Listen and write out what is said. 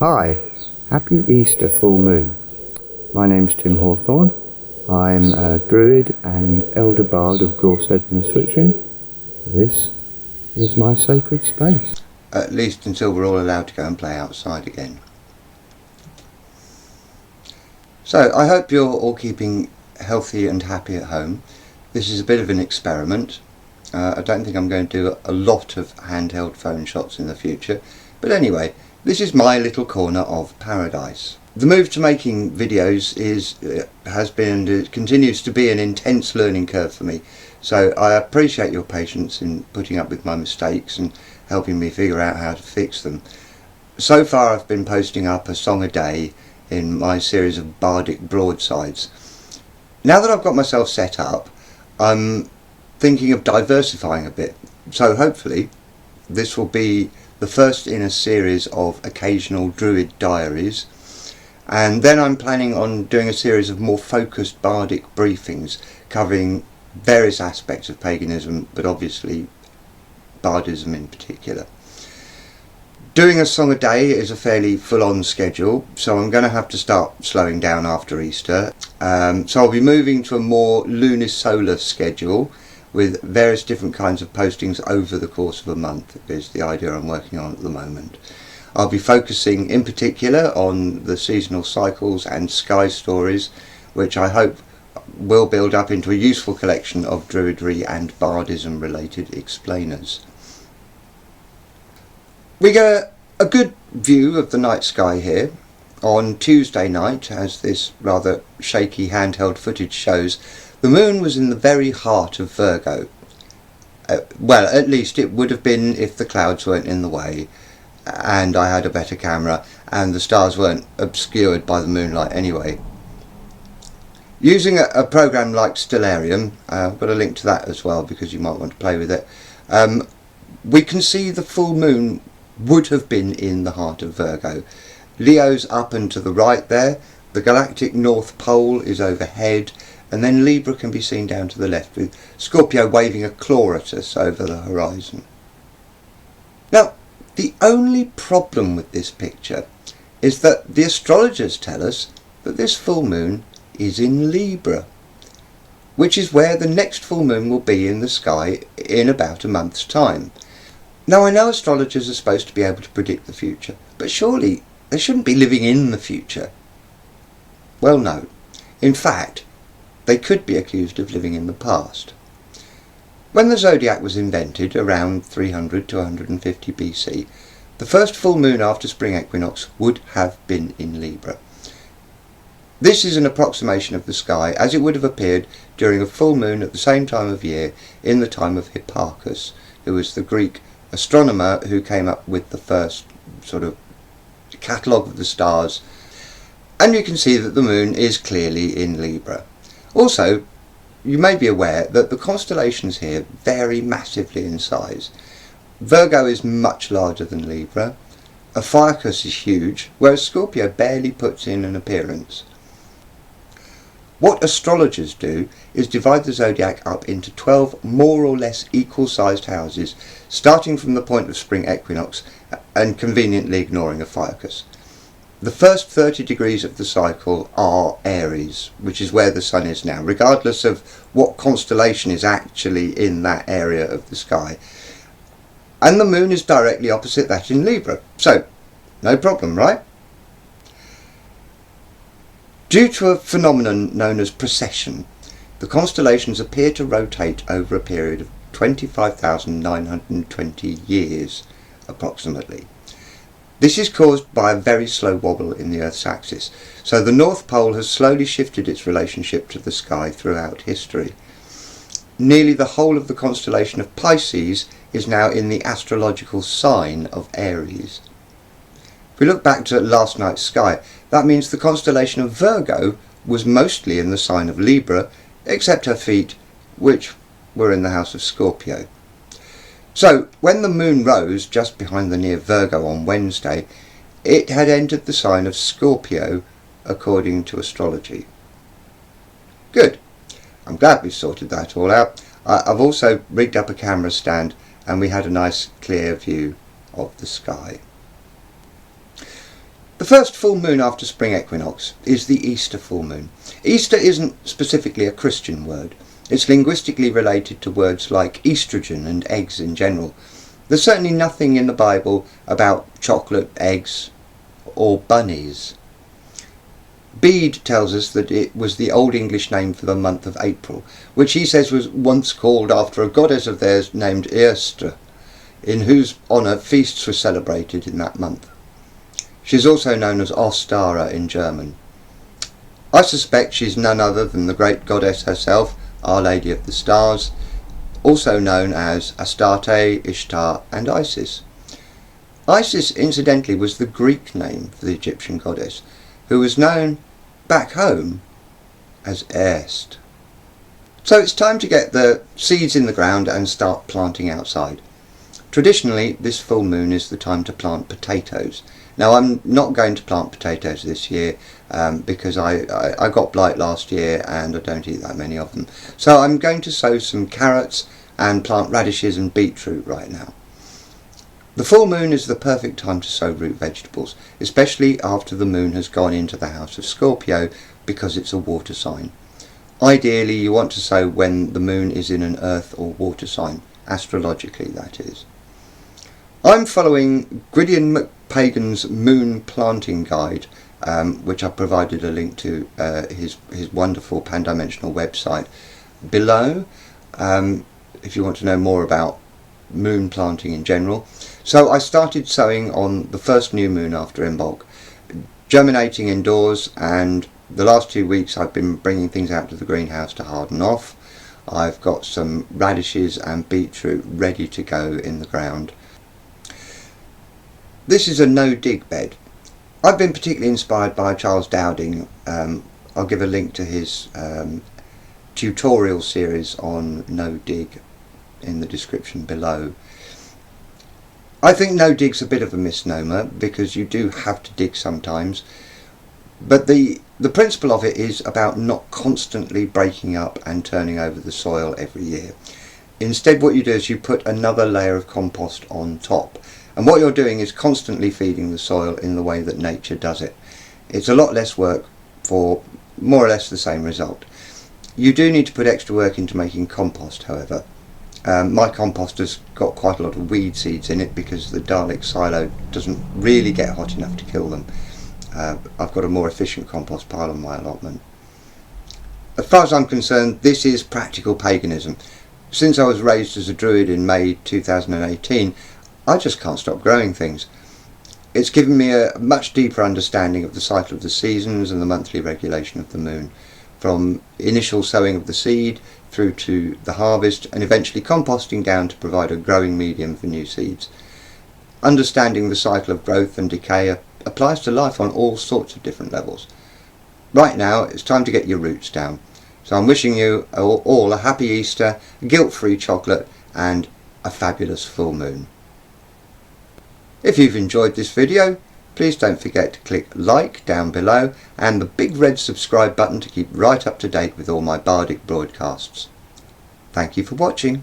Hi, happy Easter full moon. My name's Tim Hawthorn. I'm a druid and elder bard of Gorsehead in Switzerland. This is my sacred space. At least until we're all allowed to go and play outside again. So I hope you're all keeping healthy and happy at home. This is a bit of an experiment. I don't think I'm going to do a lot of handheld phone shots in the future, but anyway, this is my little corner of paradise. The move to making videos has been and continues to be an intense learning curve for me, so I appreciate your patience in putting up with my mistakes and helping me figure out how to fix them. So far I've been posting up a song a day in my series of bardic broadsides. Now that I've got myself set up, I'm thinking of diversifying a bit, so hopefully this will be the first in a series of occasional druid diaries, and then I'm planning on doing a series of more focused bardic briefings covering various aspects of paganism, but obviously bardism in particular. Doing a song a day is a fairly full-on schedule, so I'm going to have to start slowing down after Easter. So I'll be moving to a more lunisolar schedule with various different kinds of postings over the course of a month, is the idea I'm working on at the moment. I'll be focusing in particular on the seasonal cycles and sky stories, which I hope will build up into a useful collection of druidry and bardism related explainers. We get a good view of the night sky here. On Tuesday night, as this rather shaky handheld footage shows, the moon was in the very heart of Virgo. Well, at least it would have been if the clouds weren't in the way and I had a better camera and the stars weren't obscured by the moonlight anyway. Using a program like Stellarium, I've got a link to that as well because you might want to play with it, we can see the full moon would have been in the heart of Virgo. Leo's up and to the right there, the galactic North Pole is overhead, and then Libra can be seen down to the left with Scorpio waving a claw at us over the horizon. Now, the only problem with this picture is that the astrologers tell us that this full moon is in Libra, which is where the next full moon will be in the sky in about a month's time. Now I know astrologers are supposed to be able to predict the future, but surely they shouldn't be living in the future. Well, no. In fact, they could be accused of living in the past. When the zodiac was invented, around 300 to 150 BC, the first full moon after spring equinox would have been in Libra. This is an approximation of the sky as it would have appeared during a full moon at the same time of year in the time of Hipparchus, who was the Greek astronomer who came up with the first sort of catalogue of the stars, and you can see that the moon is clearly in Libra. Also, you may be aware that the constellations here vary massively in size. Virgo is much larger than Libra, Ophiuchus is huge, whereas Scorpio barely puts in an appearance. What astrologers do is divide the zodiac up into 12 more or less equal-sized houses, starting from the point of spring equinox and conveniently ignoring Ophiuchus. The first 30 degrees of the cycle are Aries, which is where the sun is now, regardless of what constellation is actually in that area of the sky. And the moon is directly opposite that in Libra, so no problem, right? Due to a phenomenon known as precession, the constellations appear to rotate over a period of 25,920 years, approximately. This is caused by a very slow wobble in the Earth's axis, so the North Pole has slowly shifted its relationship to the sky throughout history. Nearly the whole of the constellation of Pisces is now in the astrological sign of Aries. If we look back to last night's sky, that means the constellation of Virgo was mostly in the sign of Libra, except her feet, which were in the house of Scorpio. So, when the moon rose just behind the near Virgo on Wednesday, it had entered the sign of Scorpio, according to astrology. Good. I'm glad we've sorted that all out. I've also rigged up a camera stand and we had a nice clear view of the sky. The first full moon after spring equinox is the Easter full moon. Easter isn't specifically a Christian word. It's linguistically related to words like estrogen and eggs in general. There's certainly nothing in the Bible about chocolate, eggs, or bunnies. Bede tells us that it was the Old English name for the month of April, which he says was once called after a goddess of theirs named Easter, in whose honour feasts were celebrated in that month. She is also known as Ostara in German. I suspect she's none other than the great goddess herself, Our Lady of the Stars, also known as Astarte, Ishtar and Isis. Isis, incidentally, was the Greek name for the Egyptian goddess, who was known back home as Est. So it's time to get the seeds in the ground and start planting outside. Traditionally, this full moon is the time to plant potatoes. Now, I'm not going to plant potatoes this year because I got blight last year and I don't eat that many of them. So I'm going to sow some carrots and plant radishes and beetroot right now. The full moon is the perfect time to sow root vegetables, especially after the moon has gone into the house of Scorpio, because it's a water sign. Ideally, you want to sow when the moon is in an earth or water sign, astrologically that is. I'm following Gwydion McPagan's Moon Planting Guide, which I provided a link to his wonderful pan-dimensional website below, if you want to know more about moon planting in general. So I started sowing on the first new moon after Imbolc, germinating indoors, and the last 2 weeks I've been bringing things out to the greenhouse to harden off. I've got some radishes and beetroot ready to go in the ground. This is a no-dig bed. I've been particularly inspired by Charles Dowding. I'll give a link to his tutorial series on no-dig in the description below. I think no-dig's a bit of a misnomer because you do have to dig sometimes, but the principle of it is about not constantly breaking up and turning over the soil every year. Instead, what you do is you put another layer of compost on top. And what you're doing is constantly feeding the soil in the way that nature does it. It's a lot less work for more or less the same result. You do need to put extra work into making compost, however. My compost has got quite a lot of weed seeds in it because the Dalek silo doesn't really get hot enough to kill them. I've got a more efficient compost pile on my allotment. As far as I'm concerned, this is practical paganism. Since I was raised as a druid in May 2018, I just can't stop growing things. It's given me a much deeper understanding of the cycle of the seasons and the monthly regulation of the moon, from initial sowing of the seed through to the harvest and eventually composting down to provide a growing medium for new seeds. Understanding the cycle of growth and decay applies to life on all sorts of different levels. Right now it's time to get your roots down. So I'm wishing you all a happy Easter, guilt-free chocolate and a fabulous full moon. If you've enjoyed this video, please don't forget to click like down below and the big red subscribe button to keep right up to date with all my bardic broadcasts. Thank you for watching.